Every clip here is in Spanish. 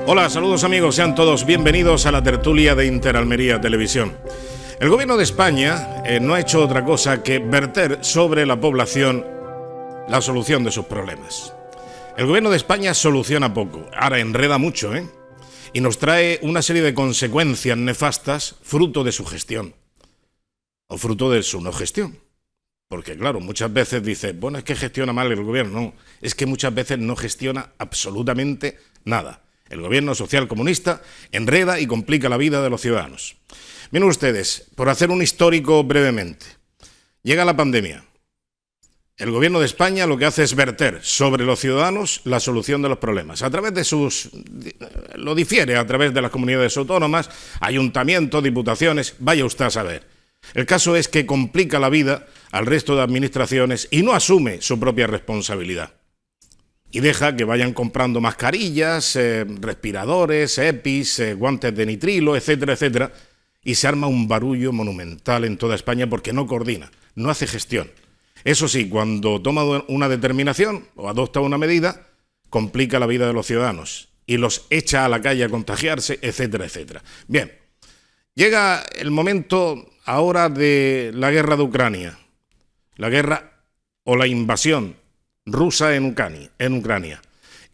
Hola, saludos amigos, sean todos bienvenidos a la tertulia de Interalmería Televisión. El gobierno de España no ha hecho otra cosa que verter sobre la población la solución de sus problemas. El gobierno de España soluciona poco, ahora enreda mucho, y nos trae una serie de consecuencias nefastas fruto de su gestión, o fruto de su no gestión. Porque claro, muchas veces dice, bueno, es que gestiona mal el gobierno. No, es que muchas veces no gestiona absolutamente nada. El gobierno social comunista enreda y complica la vida de los ciudadanos. Miren ustedes, por hacer un histórico brevemente, llega la pandemia. El gobierno de España lo que hace es verter sobre los ciudadanos la solución de los problemas. A través de lo difiere a través de las comunidades autónomas, ayuntamientos, diputaciones, vaya usted a saber. El caso es que complica la vida al resto de administraciones y no asume su propia responsabilidad. Y deja que vayan comprando mascarillas, respiradores, EPIs, guantes de nitrilo, etcétera, etcétera, y se arma un barullo monumental en toda España porque no coordina, no hace gestión. Eso sí, cuando toma una determinación o adopta una medida, complica la vida de los ciudadanos y los echa a la calle a contagiarse, etcétera, etcétera. Bien, llega el momento ahora de la guerra de Ucrania, la guerra o la invasión rusa en Ucrania.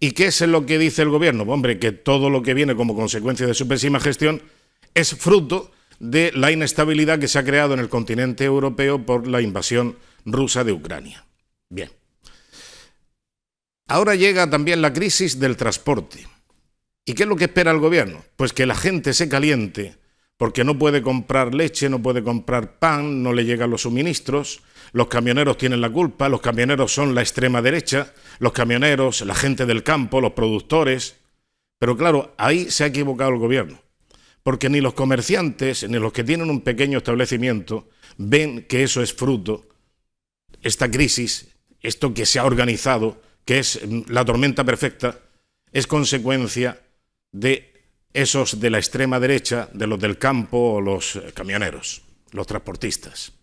¿Y qué es lo que dice el gobierno? Hombre, que todo lo que viene como consecuencia de su pésima gestión es fruto de la inestabilidad que se ha creado en el continente europeo por la invasión rusa de Ucrania. Bien. Ahora llega también la crisis del transporte. ¿Y qué es lo que espera el gobierno? Pues que la gente se caliente porque no puede comprar leche, no puede comprar pan, no le llegan los suministros, los camioneros tienen la culpa, los camioneros son la extrema derecha, los camioneros, la gente del campo, los productores. Pero claro, ahí se ha equivocado el gobierno, porque ni los comerciantes, ni los que tienen un pequeño establecimiento, ven que eso es fruto, esta crisis, esto que se ha organizado, que es la tormenta perfecta, es consecuencia de esos de la extrema derecha, de los del campo o los camioneros, los transportistas.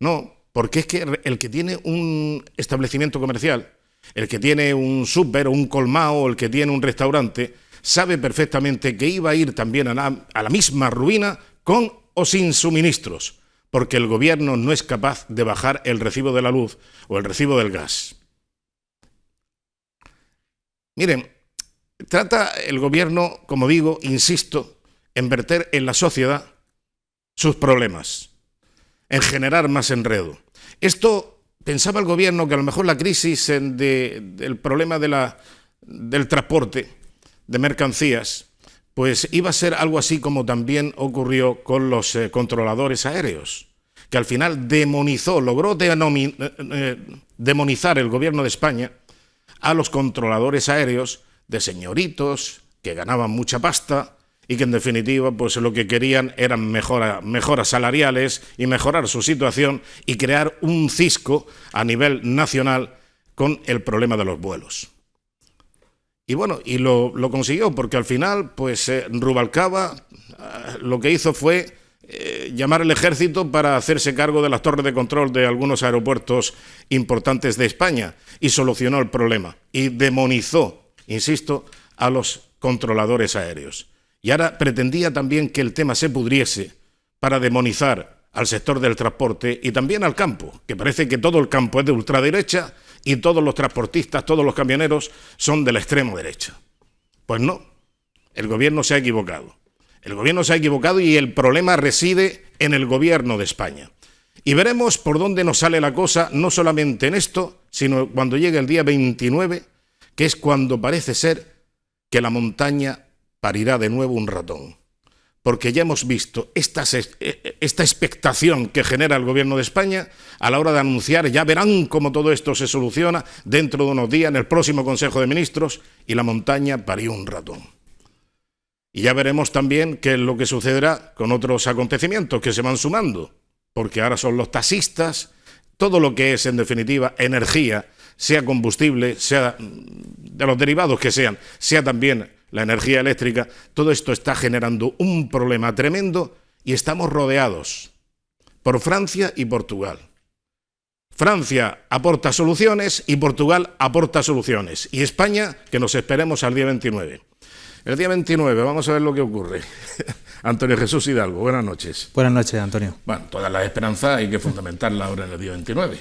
No, porque es que el que tiene un establecimiento comercial, el que tiene un súper o un colmado o el que tiene un restaurante, sabe perfectamente que iba a ir también a la misma ruina con o sin suministros, porque el gobierno no es capaz de bajar el recibo de la luz o el recibo del gas. Miren, trata el gobierno, como digo, insisto, en verter en la sociedad sus problemas, en generar más enredo. Esto pensaba el gobierno que a lo mejor la crisis del problema del transporte de mercancías, pues iba a ser algo así como también ocurrió con los controladores aéreos, que al final logró demonizar el gobierno de España a los controladores aéreos de señoritos que ganaban mucha pasta y que en definitiva pues lo que querían eran mejoras salariales y mejorar su situación y crear un cisco a nivel nacional con el problema de los vuelos. Y bueno, y lo consiguió porque al final pues Rubalcaba lo que hizo fue llamar al ejército para hacerse cargo de las torres de control de algunos aeropuertos importantes de España y solucionó el problema y demonizó, insisto, a los controladores aéreos. Y ahora pretendía también que el tema se pudriese para demonizar al sector del transporte y también al campo, que parece que todo el campo es de ultraderecha y todos los transportistas, todos los camioneros son de la extrema derecha. Pues no, el gobierno se ha equivocado. El gobierno se ha equivocado y el problema reside en el gobierno de España. Y veremos por dónde nos sale la cosa, no solamente en esto, sino cuando llegue el día 29, que es cuando parece ser que la montaña parirá de nuevo un ratón. Porque ya hemos visto esta expectación que genera el gobierno de España a la hora de anunciar, ya verán cómo todo esto se soluciona dentro de unos días en el próximo Consejo de Ministros, y la montaña parió un ratón. Y ya veremos también qué es lo que sucederá con otros acontecimientos que se van sumando, porque ahora son los taxistas, todo lo que es en definitiva energía, sea combustible, sea de los derivados que sean, sea también la energía eléctrica, todo esto está generando un problema tremendo y estamos rodeados por Francia y Portugal. Francia aporta soluciones y Portugal aporta soluciones. Y España, que nos esperemos al día 29. El día 29, vamos a ver lo que ocurre. Antonio Jesús Hidalgo, buenas noches. Buenas noches, Antonio. Bueno, todas las esperanzas hay que fundamentarlas ahora en el día 29.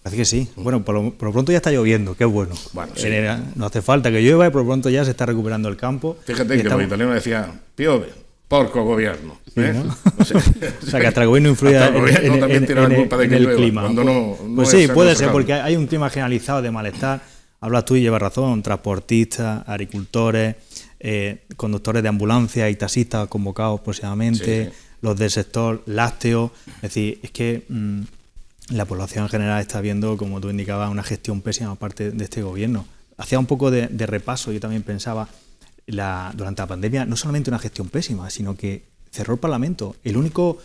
Así que sí. Bueno, por lo pronto ya está lloviendo, qué bueno. Bueno, sí. No hace falta que llueva y por lo pronto ya se está recuperando el campo. Fíjate que los italianos decían, piove, porco gobierno. ¿Eh? Sí, ¿no? O sea, que hasta el gobierno influye en el clima. No pues sí, puede ser, porque hay un clima generalizado de malestar. Hablas tú y llevas razón, transportistas, agricultores, conductores de ambulancias y taxistas convocados próximamente, sí. Los del sector lácteo. Es decir, es que la población en general está viendo, como tú indicabas, una gestión pésima por parte de este gobierno. Hacía un poco de repaso, yo también pensaba, durante la pandemia, no solamente una gestión pésima, sino que cerró el Parlamento. El único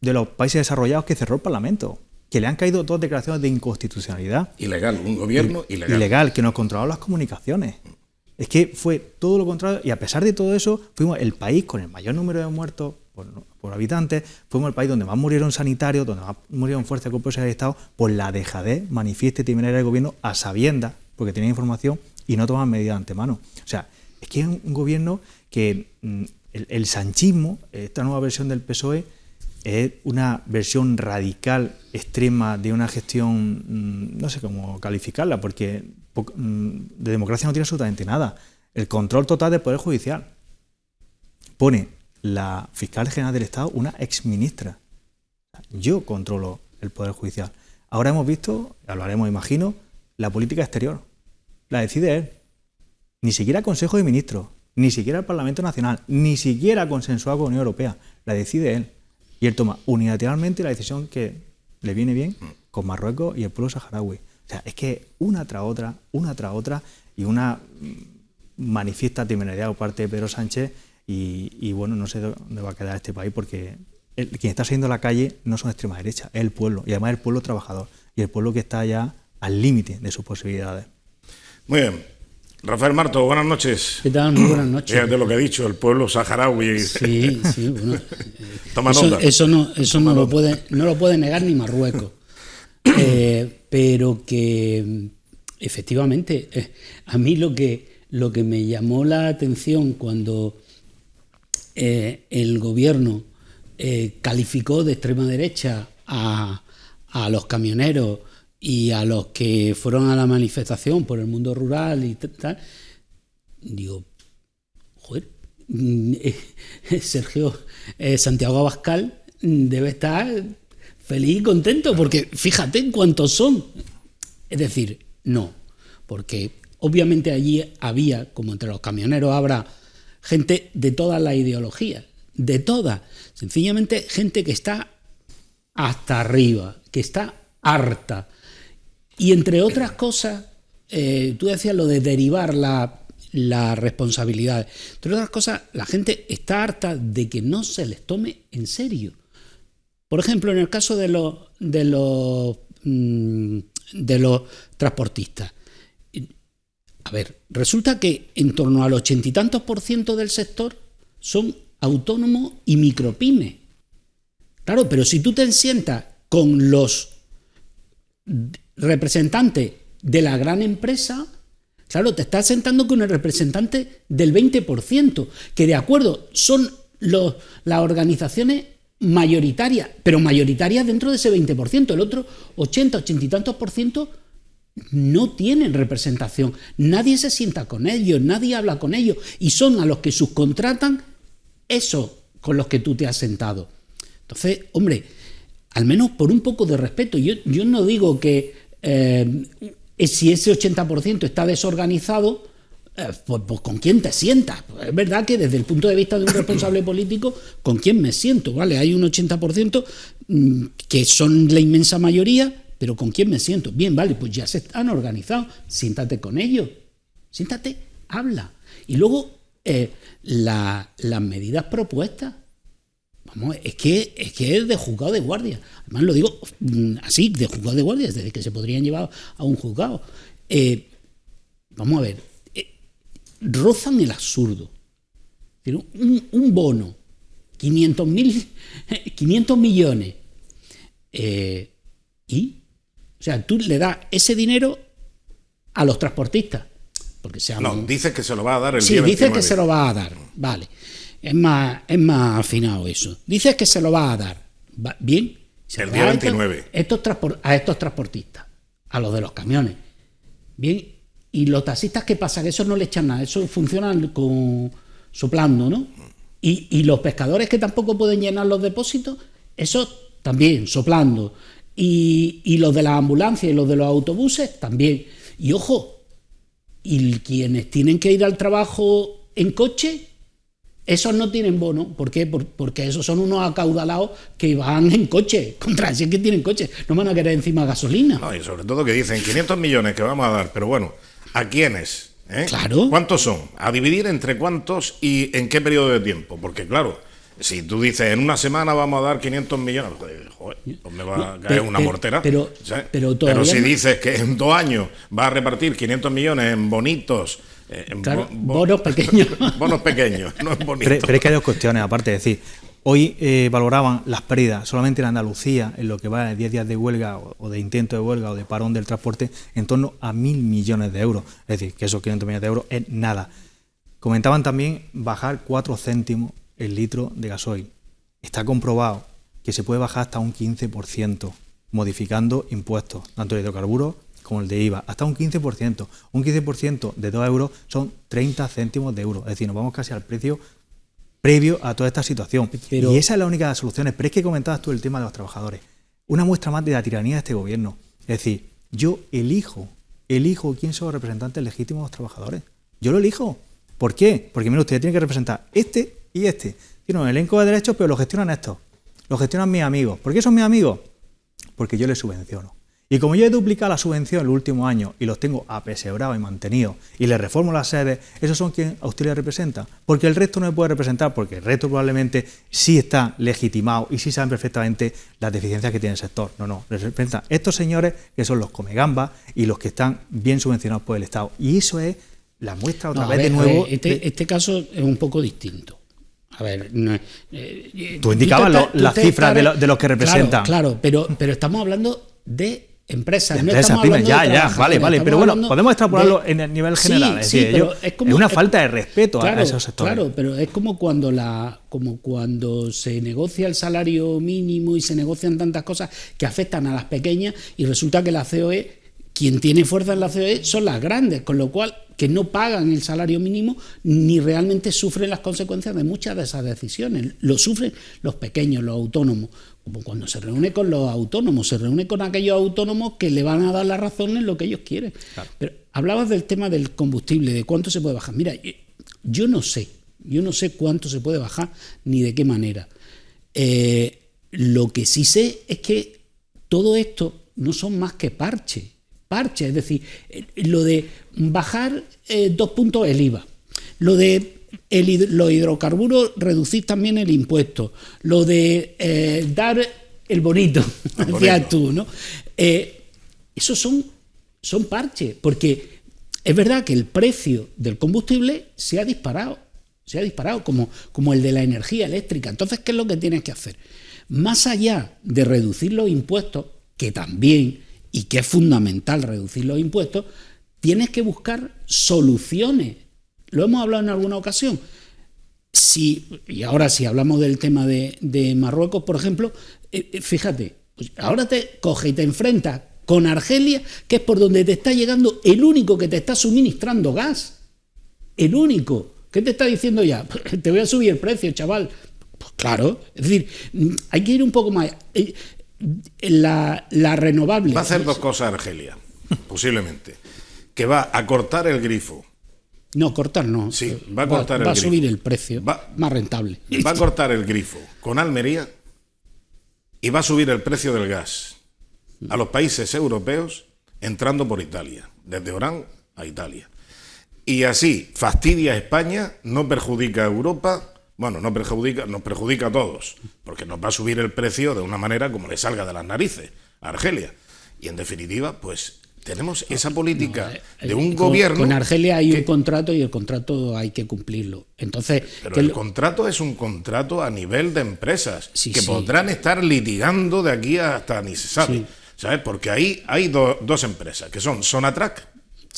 de los países desarrollados que cerró el Parlamento, que le han caído 2 declaraciones de inconstitucionalidad. Ilegal, un gobierno ilegal. Ilegal, que nos controlaba las comunicaciones. Es que fue todo lo contrario, y a pesar de todo eso, fuimos el país con el mayor número de muertos por habitantes, fuimos el país donde más murieron sanitarios, donde más murieron fuerzas de cuerpos del Estado, por la dejadez manifiesta y temeraria del gobierno a sabiendas, porque tenía información y no tomaban medidas de antemano. O sea, es que es un gobierno que el sanchismo, esta nueva versión del PSOE, es una versión radical, extrema, de una gestión, no sé cómo calificarla, porque de democracia no tiene absolutamente nada. El control total del Poder Judicial. Pone la fiscal general del Estado una exministra. Yo controlo el Poder Judicial. Ahora hemos visto, hablaremos, imagino, la política exterior. La decide él. Ni siquiera Consejo de Ministros, ni siquiera el Parlamento Nacional, ni siquiera consensuado con la Unión Europea. La decide él. Y él toma unilateralmente la decisión que le viene bien con Marruecos y el pueblo saharaui. O sea, es que una tras otra, y una manifiesta temeridad por parte de Pedro Sánchez y bueno, no sé dónde va a quedar este país, porque quien está saliendo a la calle no son extrema derecha, es el pueblo, y además el pueblo trabajador, y el pueblo que está ya al límite de sus posibilidades. Muy bien. Rafael Marto, buenas noches. ¿Qué tal? Muy buenas noches. Fíjate lo que he dicho, el pueblo saharaui. Sí, bueno. Toma nota. Eso no lo puede negar ni Marruecos. Pero que efectivamente, a mí lo que me llamó la atención cuando el gobierno calificó de extrema derecha a los camioneros y a los que fueron a la manifestación por el mundo rural y tal, digo, joder, Santiago Abascal debe estar feliz y contento, porque fíjate en cuántos son. Es decir, no, porque obviamente allí había, como entre los camioneros habrá, gente de todas las ideologías, de todas, sencillamente gente que está hasta arriba, que está harta. Y entre otras cosas, tú decías lo de derivar la responsabilidad. Entre otras cosas, la gente está harta de que no se les tome en serio. Por ejemplo, en el caso de los transportistas. A ver, resulta que en torno al 80 y tantos % del sector son autónomos y micropymes. Claro, pero si tú te sientas con los representantes de la gran empresa, claro, te estás sentando con el representante del 20%, que de acuerdo son las organizaciones mayoritarias, pero mayoritarias dentro de ese 20%, el otro 80 y tantos % no tienen representación, nadie se sienta con ellos, nadie habla con ellos, y son a los que subcontratan esos con los que tú te has sentado. Entonces, hombre, al menos por un poco de respeto. Yo no digo que si ese 80% está desorganizado, pues con quién te sientas. Es verdad que desde el punto de vista de un responsable político, ¿con quién me siento? ¿Vale? Hay un 80% que son la inmensa mayoría, pero ¿con quién me siento? Bien, vale, pues ya se están organizados. Siéntate con ellos. Siéntate, habla. Y luego las medidas propuestas. Vamos, es que es de juzgado de guardia. Además lo digo así, de juzgado de guardia, desde que se podrían llevar a un juzgado. Vamos a ver, rozan el absurdo. Un bono, 500 millones, o sea, tú le das ese dinero a los transportistas. porque sea No, dices que se lo va a dar el sí, día 29. dices que se lo va a dar, vale. Es más afinado eso. Dices que se lo va a dar, bien. Se El lo día da a 29. a estos transportistas, a los de los camiones. Bien, y los taxistas, ¿qué pasa? Que esos no le echan nada, eso funciona soplando, ¿no? Y los pescadores que tampoco pueden llenar los depósitos, esos también, soplando. Y los de las ambulancias y los de los autobuses también. Y ojo, y quienes tienen que ir al trabajo en coche, esos no tienen bono. ¿Por qué? Porque esos son unos acaudalados que van en coche. Contra, si es que tienen coche, no van a querer encima gasolina. No, y sobre todo que dicen 500 millones que vamos a dar, pero bueno, ¿a quiénes? Claro. ¿Cuántos son? ¿A dividir entre cuántos y en qué periodo de tiempo? Porque claro, si tú dices en una semana vamos a dar 500 millones, joder, pues me va a caer una mortera. ¿sabes? Pero si dices que en 2 años va a repartir 500 millones en bonitos, claro, bonos pequeños. Bonos pequeños, no en bonitos. Pero es que hay dos cuestiones, aparte de decir, hoy valoraban las pérdidas solamente en Andalucía, en lo que va de 10 días de huelga o de intento de huelga o de parón del transporte, en torno a 1.000 millones de euros. Es decir, que esos 500 millones de euros es nada. Comentaban también bajar 4 céntimos el litro de gasoil. Está comprobado que se puede bajar hasta un 15%, modificando impuestos, tanto el hidrocarburos como el de IVA, hasta un 15%. Un 15% de 2 euros son 30 céntimos de euro. Es decir, nos vamos casi al precio previo a toda esta situación. Y esa es la única de las soluciones. Pero es que comentabas tú el tema de los trabajadores. Una muestra más de la tiranía de este gobierno. Es decir, yo elijo quién son los representantes legítimos de los trabajadores. Yo lo elijo. ¿Por qué? Porque mira, usted tiene que representar este y este. Tiene un elenco de derechos, pero lo gestionan estos. Lo gestionan mis amigos. ¿Por qué son mis amigos? Porque yo les subvenciono. Y como yo he duplicado la subvención en los últimos años y los tengo apesebrados y mantenidos y les reformo las sedes, esos son quienes a usted le representan. Porque el resto no me puede representar, porque el resto probablemente sí está legitimado y sí saben perfectamente las deficiencias que tiene el sector. No, les representan estos señores que son los comegambas y los que están bien subvencionados por el Estado. Y eso es la muestra otra vez de nuevo. Este caso es un poco distinto. A ver, tú indicabas las cifras de los que representan. Claro, pero estamos hablando de empresas, no estamos pymes, hablando de vale, pero bueno, podemos extrapolarlo en el nivel general. Sí, es decir, es una falta de respeto a esos sectores. Claro, pero es como cuando se negocia el salario mínimo y se negocian tantas cosas que afectan a las pequeñas y resulta que la COE, quien tiene fuerza en la COE son las grandes, con lo cual que no pagan el salario mínimo ni realmente sufren las consecuencias de muchas de esas decisiones. Lo sufren los pequeños, los autónomos. Como cuando se reúne con los autónomos, se reúne con aquellos autónomos que le van a dar la razón en lo que ellos quieren. Claro. Pero hablabas del tema del combustible, de cuánto se puede bajar. Mira, yo no sé cuánto se puede bajar ni de qué manera. Lo que sí sé es que todo esto no son más que parches, es decir, lo de bajar 2 puntos el IVA, lo de los hidrocarburos, reducir también el impuesto, lo de dar el bonito, decías tú, ¿no? Esos son parches, porque es verdad que el precio del combustible se ha disparado como el de la energía eléctrica. Entonces, ¿qué es lo que tienes que hacer? Más allá de reducir los impuestos, que también, y que es fundamental reducir los impuestos, tienes que buscar soluciones. Lo hemos hablado en alguna ocasión. Y ahora si hablamos del tema de Marruecos, por ejemplo, fíjate, pues ahora te coge y te enfrentas con Argelia, que es por donde te está llegando el único que te está suministrando gas. El único. ¿Qué te está diciendo ya? Te voy a subir el precio, chaval. Pues claro, es decir, hay que ir un poco más. La renovable. Va a hacer 2 cosas Argelia, posiblemente. Que va a cortar el grifo. No, cortar no. Sí, va a cortar el grifo. Va a subir el precio, más rentable. Va a cortar el grifo con Almería y va a subir el precio del gas a los países europeos entrando por Italia, desde Orán a Italia. Y así fastidia a España, no perjudica a Europa. Bueno, nos perjudica a todos, porque nos va a subir el precio de una manera como le salga de las narices a Argelia. Y en definitiva, pues tenemos esa política de un gobierno... Con Argelia hay un contrato y el contrato hay que cumplirlo. Entonces, pero el contrato es un contrato a nivel de empresas que podrán estar litigando de aquí hasta ni se sabe. ¿Sabes? Porque ahí hay dos empresas, que son Sonatrach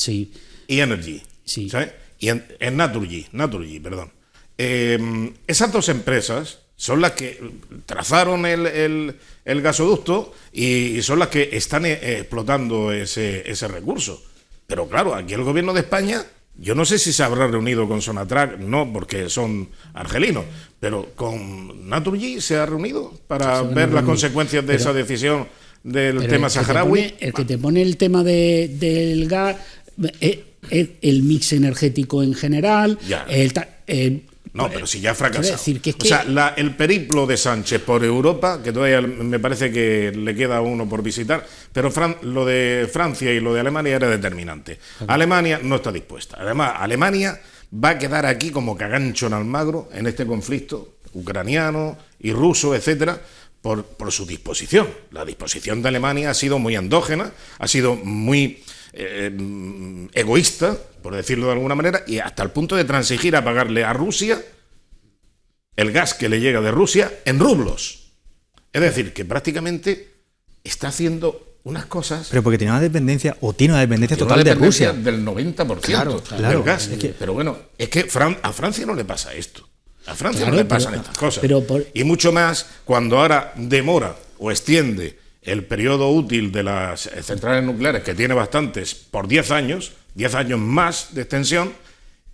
y Energy. Sí. ¿sabes? Y en Naturgy, perdón. Esas dos empresas son las que trazaron el gasoducto y son las que están explotando ese recurso. Pero claro, aquí el gobierno de España, yo no sé si se habrá reunido con Sonatrach, no, porque son argelinos, pero con Naturgy se ha reunido para ver las consecuencias de esa decisión del tema saharaui. El que te pone el tema del gas, el mix energético en general, No, pero si ya ha fracasado. Decir que es que... O sea, el periplo de Sánchez por Europa, que todavía me parece que le queda uno por visitar, pero lo de Francia y lo de Alemania era determinante. Alemania no está dispuesta. Además, Alemania va a quedar aquí como cagancho en Almagro en este conflicto ucraniano y ruso, etcétera, por su disposición. La disposición de Alemania ha sido muy endógena, ha sido muy egoísta, por decirlo de alguna manera, y hasta el punto de transigir a pagarle a Rusia el gas que le llega de Rusia en rublos. Es decir, que prácticamente está haciendo unas cosas... Pero porque tiene una dependencia, o tiene una dependencia total de Rusia. Del 90% del gas. Pero bueno, es que a Francia no le pasa esto. A Francia no le pasan estas cosas. Y mucho más cuando ahora demora o extiende el periodo útil de las centrales nucleares, que tiene bastantes, por 10 años más de extensión,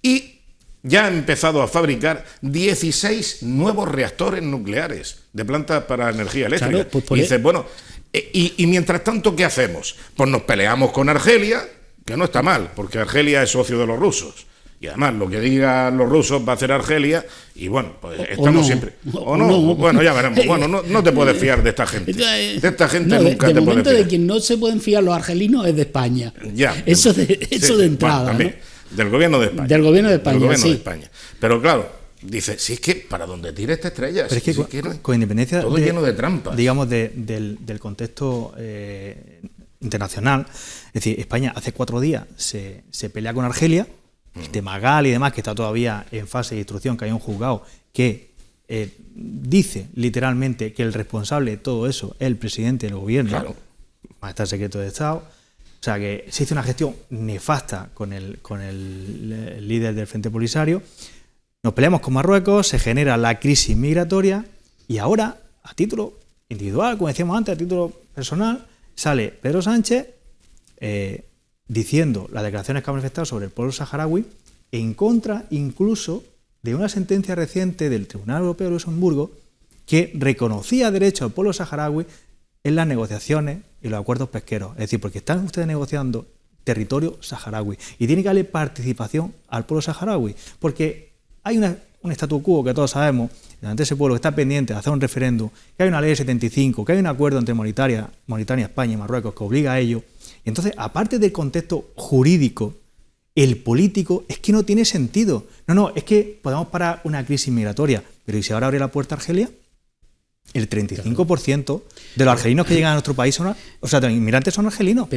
y ya ha empezado a fabricar 16 nuevos reactores nucleares de plantas para energía eléctrica. Claro, y dices, bueno, y mientras tanto, ¿qué hacemos? Pues nos peleamos con Argelia, que no está mal, porque Argelia es socio de los rusos. Y además, lo que digan los rusos va a hacer Argelia, y bueno, pues estamos siempre... O no, bueno, ya veremos. Bueno, no te puedes fiar de esta gente. De esta gente nunca te puedes fiar. De momento, de quien no se pueden fiar los argelinos es de España. Ya. Eso de entrada, bueno, también, ¿no? Del gobierno de España. Del gobierno de España, del gobierno sí. de España. Pero claro, dice, si es que para donde tire esta estrella, pero es que con independencia todo lleno de trampas. Digamos, del contexto internacional, es decir, España hace 4 días se pelea con Argelia, el tema Gal y demás, que está todavía en fase de instrucción, que hay un juzgado que dice literalmente que el responsable de todo eso es el presidente del gobierno, claro. Está el secreto de Estado. O sea, que se hizo una gestión nefasta con el líder del Frente Polisario. Nos peleamos con Marruecos, se genera la crisis migratoria y ahora, a título individual, como decíamos antes, a título personal, sale Pedro Sánchez diciendo las declaraciones que ha manifestado sobre el pueblo saharaui en contra incluso de una sentencia reciente del Tribunal Europeo de Luxemburgo que reconocía derecho al pueblo saharaui en las negociaciones y los acuerdos pesqueros. Es decir, porque están ustedes negociando territorio saharaui y tiene que darle participación al pueblo saharaui, porque hay un statu quo que todos sabemos, ante ese pueblo que está pendiente de hacer un referéndum, que hay una ley 75, que hay un acuerdo entre Mauritania, España y Marruecos que obliga a ello. Y entonces, aparte del contexto jurídico, el político es que no tiene sentido. No, es que podemos parar una crisis migratoria, pero ¿y si ahora abre la puerta a Argelia? El 35% de los argelinos que llegan a nuestro país son, o sea, los inmigrantes son argelinos.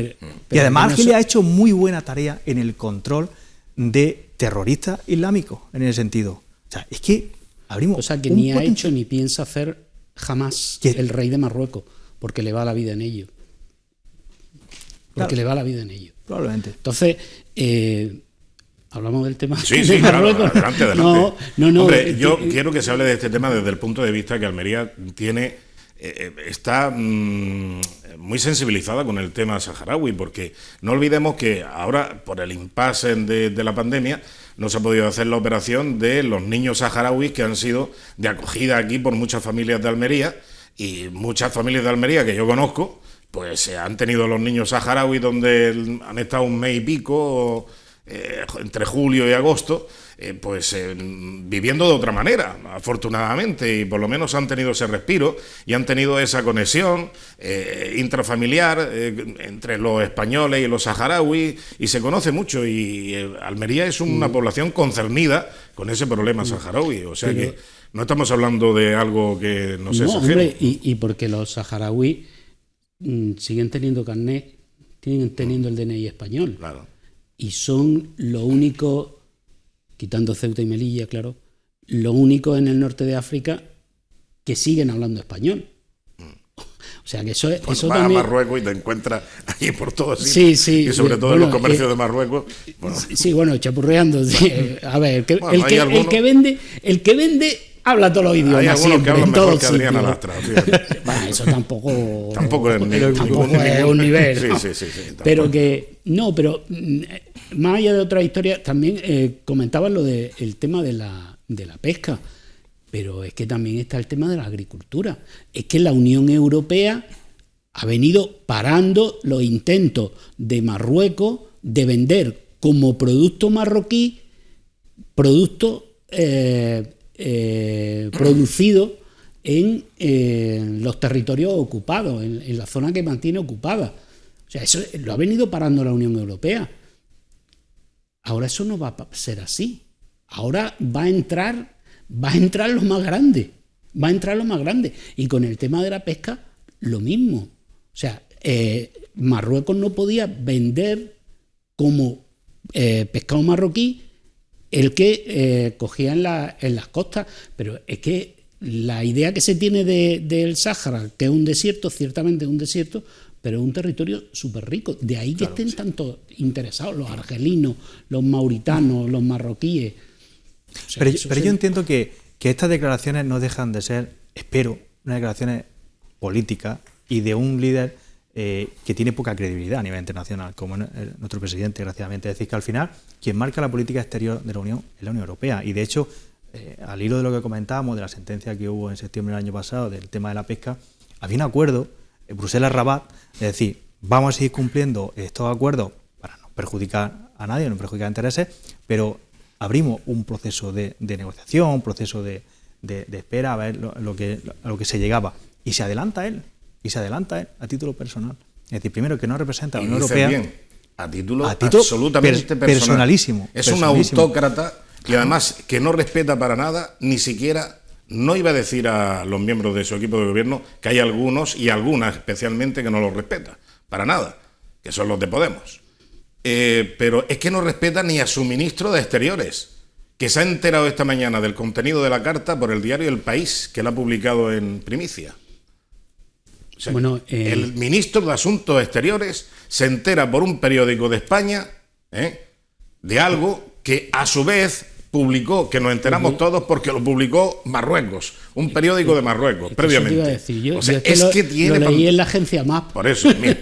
Y además Argelia ha hecho muy buena tarea en el control de terroristas islámicos, en ese sentido. O sea, es que abrimos... O sea, que ni ha hecho ni piensa hacer jamás el rey de Marruecos, porque le va la vida en ello. Porque le va la vida en ello. Probablemente. Entonces, hablamos del tema sí, de Marruecos. Claro, adelante. No. Hombre, yo quiero que se hable de este tema desde el punto de vista que Almería está muy sensibilizada con el tema saharaui, porque no olvidemos que ahora, por el impasse de la pandemia, no se ha podido hacer la operación de los niños saharauis que han sido de acogida aquí por muchas familias de Almería, y muchas familias de Almería que yo conozco, pues han tenido los niños saharauis donde han estado un mes y pico, entre julio y agosto, viviendo de otra manera, afortunadamente, y por lo menos han tenido ese respiro y han tenido esa conexión intrafamiliar entre los españoles y los saharauis, y se conoce mucho, y Almería es una población concernida con ese problema saharaui, o sea que no estamos hablando de algo que no se exagere. Hombre, y porque los saharauis siguen teniendo carnet, siguen teniendo el DNI español. Claro. Y son lo único, quitando Ceuta y Melilla, claro, lo único en el norte de África que siguen hablando español. O sea que eso Bueno, eso vas también... a Marruecos y te encuentras allí por todos Sí, sí. y sobre todo Bueno, en los comercios de Marruecos. Bueno, Sí, bueno, chapurreando. Sí. A ver, Bueno, hay algunos- el que vende habla todos los idiomas. hay algunos siempre, que hablan en mejor todos que Adriana sitios. Lastra. Fíjate. Bueno, eso tampoco. Tampoco es un nivel. Sí, ¿no? sí. Pero que. No, pero más allá de otra historia, también comentaban lo del tema de la pesca. Pero es que también está el tema de la agricultura. Es que la Unión Europea ha venido parando los intentos de Marruecos de vender como producto marroquí producto producido en los territorios ocupados, en la zona que mantiene ocupada. O sea, eso lo ha venido parando la Unión Europea. Ahora eso no va a ser así. Ahora va a entrar lo más grande. Va a entrar lo más grande. Y con el tema de la pesca, lo mismo. O sea, Marruecos no podía vender como pescado marroquí el que cogía en las costas. Pero es que la idea que se tiene del Sáhara, que es un desierto, ciertamente es un desierto, pero es un territorio súper rico. De ahí que estén tanto interesados los argelinos, los mauritanos, los marroquíes. O sea, Pero yo entiendo que estas declaraciones no dejan de ser, espero, unas declaraciones políticas y de un líder que tiene poca credibilidad a nivel internacional, como nuestro presidente, desgraciadamente. Es decir, que al final quien marca la política exterior de la Unión es la Unión Europea. Y de hecho, al hilo de lo que comentábamos, de la sentencia que hubo en septiembre del año pasado del tema de la pesca, había un acuerdo, Bruselas-Rabat, es decir, vamos a seguir cumpliendo estos acuerdos para no perjudicar a nadie, no perjudicar intereses, pero abrimos un proceso de negociación, un proceso de espera a ver a lo que se llegaba. Y se adelanta él a título personal. Es decir, primero que no representa a la Unión Europea. Bien, a título absolutamente personalísimo. Es un autócrata y además que no respeta para nada, ni siquiera, no iba a decir a los miembros de su equipo de gobierno que hay algunos y algunas especialmente que no lo respeta, para nada, que son los de Podemos. Pero es que no respeta ni a su ministro de Exteriores, que se ha enterado esta mañana del contenido de la carta por el diario El País, que la ha publicado en primicia. O sea, bueno, el ministro de Asuntos Exteriores se entera por un periódico de España de algo que a su vez publicó, que nos enteramos todos porque lo publicó Marruecos, un periódico de Marruecos, previamente. Iba a decir. Yo, o sea, yo lo leí en la agencia MAP. Por eso, mira.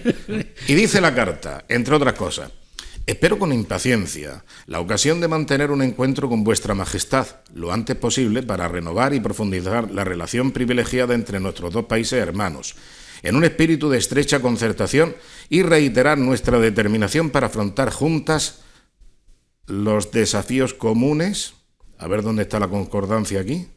Y dice la carta, entre otras cosas: espero con impaciencia la ocasión de mantener un encuentro con vuestra majestad lo antes posible para renovar y profundizar la relación privilegiada entre nuestros dos países hermanos, en un espíritu de estrecha concertación, y reiterar nuestra determinación para afrontar juntas los desafíos comunes. A ver dónde está la concordancia aquí.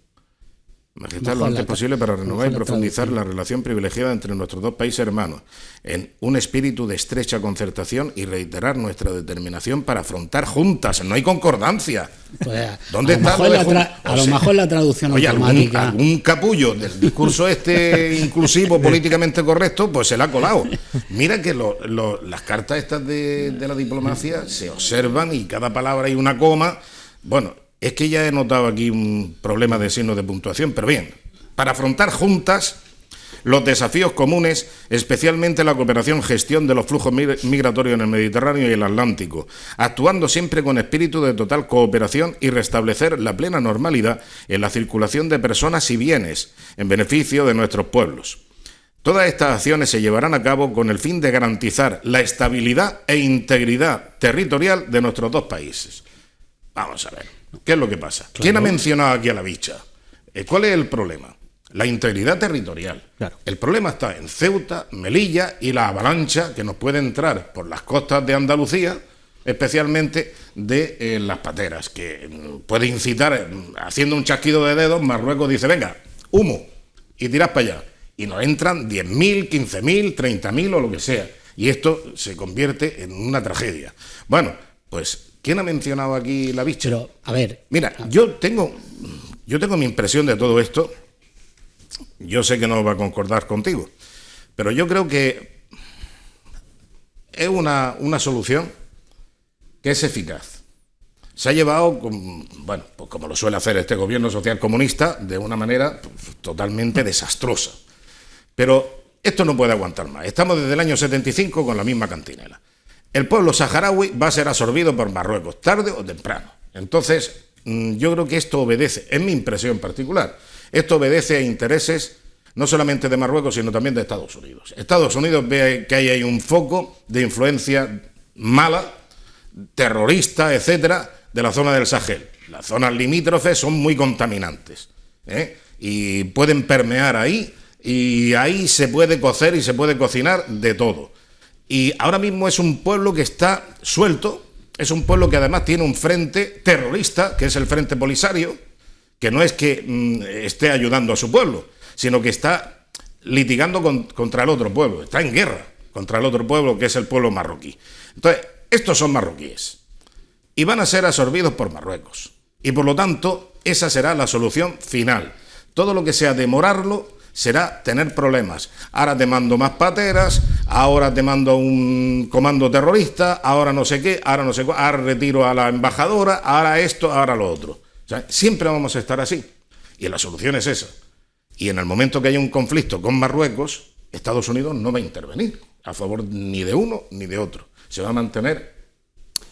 Majestad, lo antes posible para renovar y profundizar la relación privilegiada entre nuestros dos países hermanos, en un espíritu de estrecha concertación, y reiterar nuestra determinación para afrontar juntas. No hay concordancia. Pues, ¿Dónde está? A lo mejor la traducción automática. Algún capullo del discurso inclusivo, políticamente correcto, pues se la ha colado. Mira que las cartas estas de la diplomacia se observan y cada palabra hay una coma. Bueno, es que ya he notado aquí un problema de signos de puntuación, pero bien, para afrontar juntas los desafíos comunes, especialmente la cooperación gestión de los flujos migratorios en el Mediterráneo y el Atlántico, actuando siempre con espíritu de total cooperación, y restablecer la plena normalidad en la circulación de personas y bienes en beneficio de nuestros pueblos. Todas estas acciones se llevarán a cabo con el fin de garantizar la estabilidad e integridad territorial de nuestros dos países. Vamos a ver, ¿qué es lo que pasa? Claro. ¿Quién ha mencionado aquí a la bicha? ¿Cuál es el problema? La integridad territorial. Claro. El problema está en Ceuta, Melilla y la avalancha que nos puede entrar por las costas de Andalucía, especialmente de las pateras, que puede incitar, haciendo un chasquido de dedos, Marruecos dice, venga, humo, y tirás para allá. Y nos entran 10.000, 15.000, 30.000 o lo que sea. Y esto se convierte en una tragedia. Bueno, pues ¿quién ha mencionado aquí la bicha? Pero, a ver. Mira, yo tengo mi impresión de todo esto. Yo sé que no va a concordar contigo, pero yo creo que es una solución que es eficaz. Se ha llevado, bueno, pues como lo suele hacer este gobierno social comunista, de una manera totalmente desastrosa. Pero esto no puede aguantar más. Estamos desde el año 75 con la misma cantinela. El pueblo saharaui va a ser absorbido por Marruecos, tarde o temprano. Entonces, yo creo que esto obedece, es mi impresión particular, esto obedece a intereses no solamente de Marruecos, sino también de Estados Unidos. Estados Unidos ve que hay un foco de influencia mala, terrorista, etcétera, de la zona del Sahel. Las zonas limítrofes son muy contaminantes, y pueden permear ahí, y ahí se puede cocer y se puede cocinar de todo. Y ahora mismo es un pueblo que está suelto, es un pueblo que además tiene un frente terrorista, que es el Frente Polisario, que no es que esté ayudando a su pueblo, sino que está litigando contra el otro pueblo, está en guerra contra el otro pueblo, que es el pueblo marroquí. Entonces, estos son marroquíes y van a ser absorbidos por Marruecos. Y por lo tanto, esa será la solución final. Todo lo que sea demorarlo será tener problemas. Ahora te mando más pateras, ahora te mando un comando terrorista, ahora no sé qué, ahora retiro a la embajadora, ahora esto, ahora lo otro. O sea, siempre vamos a estar así. Y la solución es esa. Y en el momento que haya un conflicto con Marruecos, Estados Unidos no va a intervenir a favor ni de uno ni de otro. Se va a mantener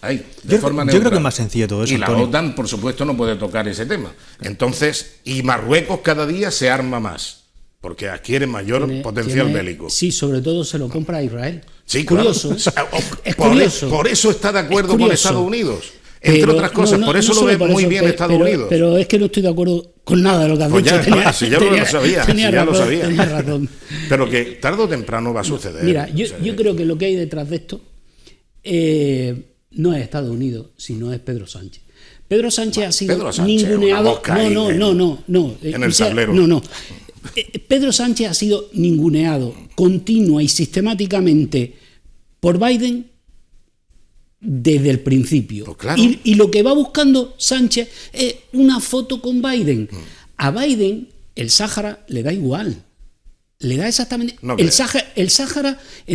ahí, de forma neutral. Yo creo que es más sencillo todo eso, Y la Antonio. OTAN, por supuesto, no puede tocar ese tema. Entonces, y Marruecos cada día se arma más, porque adquiere mayor potencial bélico. Sí, sobre todo se lo compra a Israel. Sí, curioso. Claro. Es curioso. Por eso está de acuerdo con Estados Unidos. Entre Pero, otras cosas, por eso lo ve muy bien Estados Unidos. Pero es que no estoy de acuerdo con nada de lo que has Pues dicho. si ya lo sabía, Tenía razón. Pero que tarde o temprano va a suceder. Mira, yo creo que lo que hay detrás de esto no es Estados Unidos, sino es Pedro Sánchez. Pedro Sánchez ha sido ninguneado. No. En el tablero. No. Pedro Sánchez ha sido ninguneado continua y sistemáticamente por Biden desde el principio. Pues claro. Y lo que va buscando Sánchez es una foto con Biden. A Biden el Sáhara le da igual. Le da exactamente... No en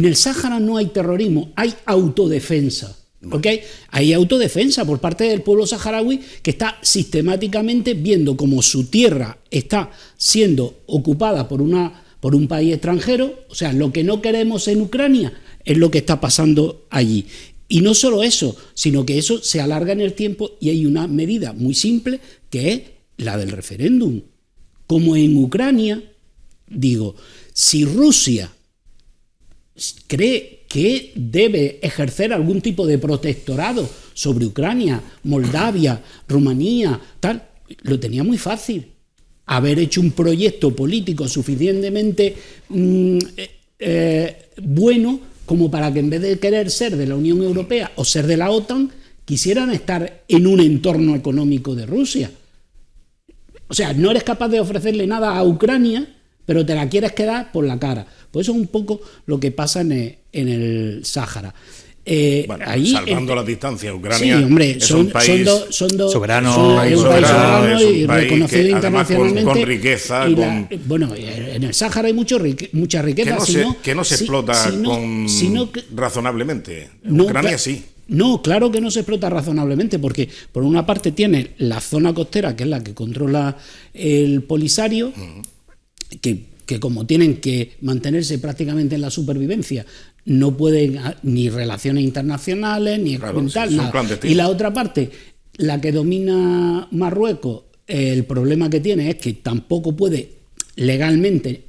el Sáhara no hay terrorismo, hay autodefensa. ¿Ok? Hay autodefensa por parte del pueblo saharaui que está sistemáticamente viendo como su tierra está siendo ocupada por un país extranjero. O sea, lo que no queremos en Ucrania es lo que está pasando allí. Y no solo eso, sino que eso se alarga en el tiempo y hay una medida muy simple que es la del referéndum. Como en Ucrania, digo, si Rusia cree que debe ejercer algún tipo de protectorado sobre Ucrania, Moldavia, Rumanía, tal, lo tenía muy fácil. Haber hecho un proyecto político suficientemente bueno como para que en vez de querer ser de la Unión Europea o ser de la OTAN, quisieran estar en un entorno económico de Rusia. O sea, no eres capaz de ofrecerle nada a Ucrania, pero te la quieres quedar por la cara. Pues eso es un poco lo que pasa en el Sáhara. Bueno, ahí, salvando las distancias, Ucrania sí, hombre, es un país soberano, es un país soberano y un país reconocido que, además, internacionalmente. con riqueza. Bueno, en el Sáhara hay mucha riqueza. Que no se explota razonablemente. Ucrania sí. No, claro que no se explota razonablemente, porque por una parte tiene la zona costera, que es la que controla el Polisario, que como tienen que mantenerse prácticamente en la supervivencia, no pueden ni relaciones internacionales, ni tal, nada. Y la otra parte, la que domina Marruecos, el problema que tiene es que tampoco puede legalmente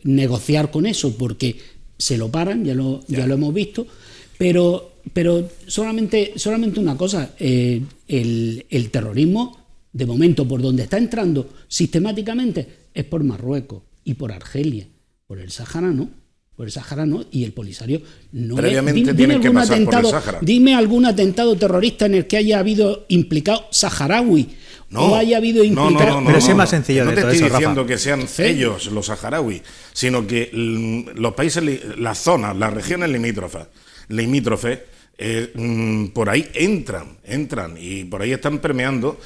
negociar con eso, porque se lo paran, ya lo hemos visto, pero solamente una cosa, el terrorismo, de momento, por donde está entrando sistemáticamente, es por Marruecos y por Argelia. Por el Sáhara no. Por el Sáhara no, y el Polisario no. Previamente tienen que pasar por el Sáhara. Dime algún atentado terrorista en el que haya habido implicado saharaui. No haya habido implicado. No, pero es más sencillo de todo eso, No te estoy diciendo Rafa. que sean ellos los saharauis, sino que los países, las zonas, las regiones limítrofes, por ahí entran y por ahí están permeando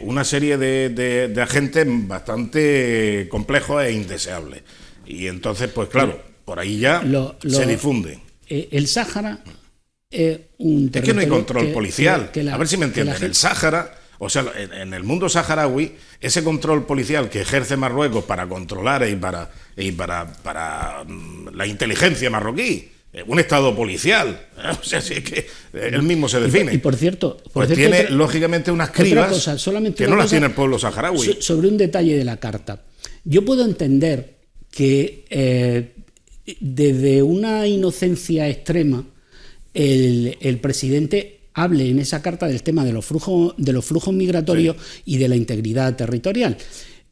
una serie de agentes bastante complejos e indeseables. Y entonces, pues claro, por ahí ya se difunde. El Sáhara es un territorio. Es que no hay control policial. A ver si me entienden. El Sáhara O sea, en el mundo saharaui, ese control policial que ejerce Marruecos para controlar y para la inteligencia marroquí, un estado policial, o sea, si es que él mismo se define. Y por cierto, pues tiene lógicamente unas cribas que no las tiene el pueblo saharaui. Sobre un detalle de la carta. Yo puedo entender que desde una inocencia extrema el presidente hable en esa carta del tema de los flujos migratorios y de la integridad territorial.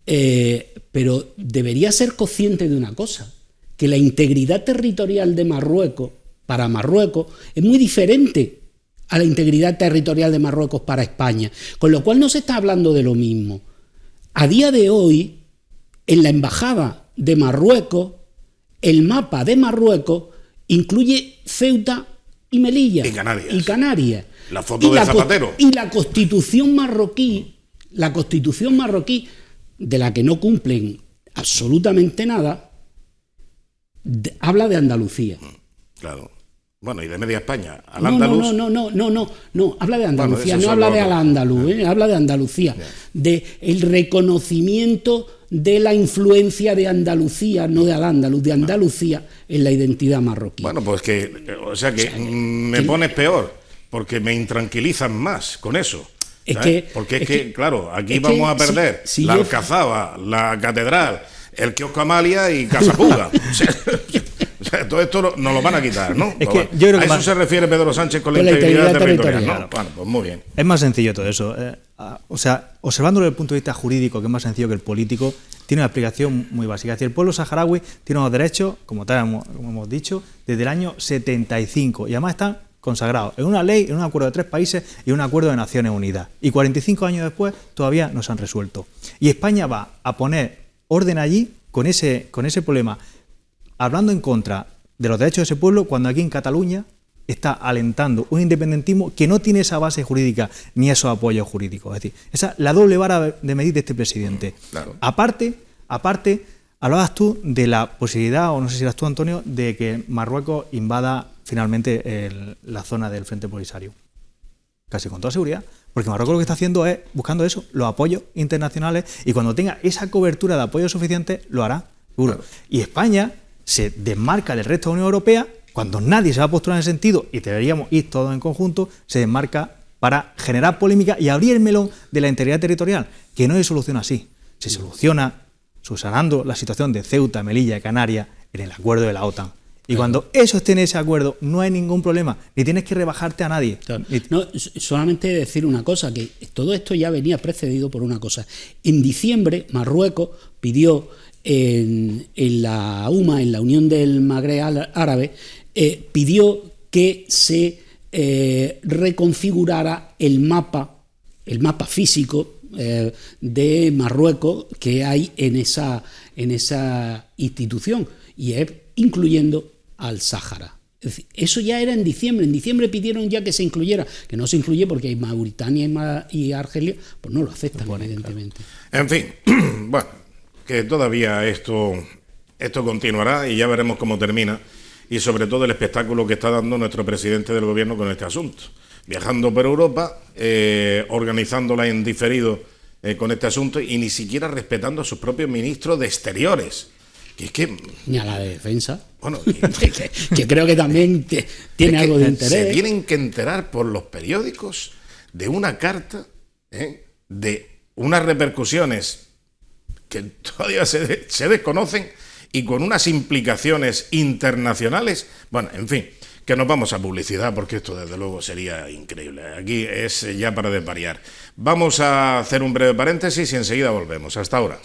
Pero debería ser consciente de una cosa, que la integridad territorial de Marruecos, para Marruecos, es muy diferente a la integridad territorial de Marruecos para España, con lo cual no se está hablando de lo mismo. A día de hoy, en la embajada de Marruecos, el mapa de Marruecos incluye Ceuta y Melilla y Canarias. La foto de Zapatero. Y la constitución marroquí, de la que no cumplen absolutamente nada, habla de Andalucía. Claro. Bueno, y de media España. No, habla de Andalucía, no habla de Al-Ándalus, habla de Andalucía, de el reconocimiento de la influencia de Andalucía, no de Al-Ándalus, de Andalucía en la identidad marroquí. Bueno, pues me pones peor, porque me intranquilizan más con eso. Claro, aquí vamos a perder la Alcazaba, la Catedral, el Kiosco Amalia y Casapuga. O sea, todo esto nos lo van a quitar, ¿no? Yo creo que a eso se refiere Pedro Sánchez con la integridad territorial, ¿no? Bueno, pues muy bien. Es más sencillo todo eso. O sea, observándolo desde el punto de vista jurídico, que es más sencillo que el político, tiene una explicación muy básica. Es decir, el pueblo saharaui tiene unos derechos, como hemos dicho, desde el año 75, y además están consagrados en una ley, en un acuerdo de 3 países y en un acuerdo de Naciones Unidas. Y 45 años después todavía no se han resuelto. Y España va a poner orden allí con ese problema, hablando en contra de los derechos de ese pueblo, cuando aquí en Cataluña está alentando un independentismo que no tiene esa base jurídica ni esos apoyos jurídicos. Es decir, esa es la doble vara de medir de este presidente. Claro. Aparte, hablabas tú de la posibilidad, o no sé si eras tú, Antonio, de que Marruecos invada finalmente la zona del Frente Polisario. Casi con toda seguridad, porque Marruecos lo que está haciendo es buscando eso, los apoyos internacionales, y cuando tenga esa cobertura de apoyo suficiente, lo hará, seguro. Claro. Y España se desmarca del resto de la Unión Europea, cuando nadie se va a postular en ese sentido, y deberíamos ir todos en conjunto, se desmarca para generar polémica y abrir el melón de la integridad territorial, que no se soluciona así, se soluciona subsanando la situación de Ceuta, Melilla y Canarias en el acuerdo de la OTAN. Y cuando eso esté en ese acuerdo, no hay ningún problema, ni tienes que rebajarte a nadie. Claro. No, solamente decir una cosa, que todo esto ya venía precedido por una cosa. En diciembre, Marruecos pidió en la UMA, en la Unión del Magreb Árabe, pidió que se reconfigurara el mapa físico de Marruecos que hay en esa institución, y es incluyendo al Sáhara. Es decir, eso ya era en diciembre. En diciembre pidieron ya que se incluyera, que no se incluye porque Mauritania y Argelia pues no lo aceptan, evidentemente. Claro. En fin, bueno, que todavía esto continuará y ya veremos cómo termina, y sobre todo el espectáculo que está dando nuestro presidente del gobierno con este asunto, viajando por Europa, organizándola en diferido con este asunto, y ni siquiera respetando a sus propios ministros de Exteriores. Ni a la de Defensa. Bueno, que creo que también tiene algo de interés. Se tienen que enterar por los periódicos de una carta, de unas repercusiones que todavía se desconocen, y con unas implicaciones internacionales. Bueno, en fin, que nos vamos a publicidad, porque esto desde luego sería increíble. Aquí es ya para desvariar. Vamos a hacer un breve paréntesis y enseguida volvemos. Hasta ahora.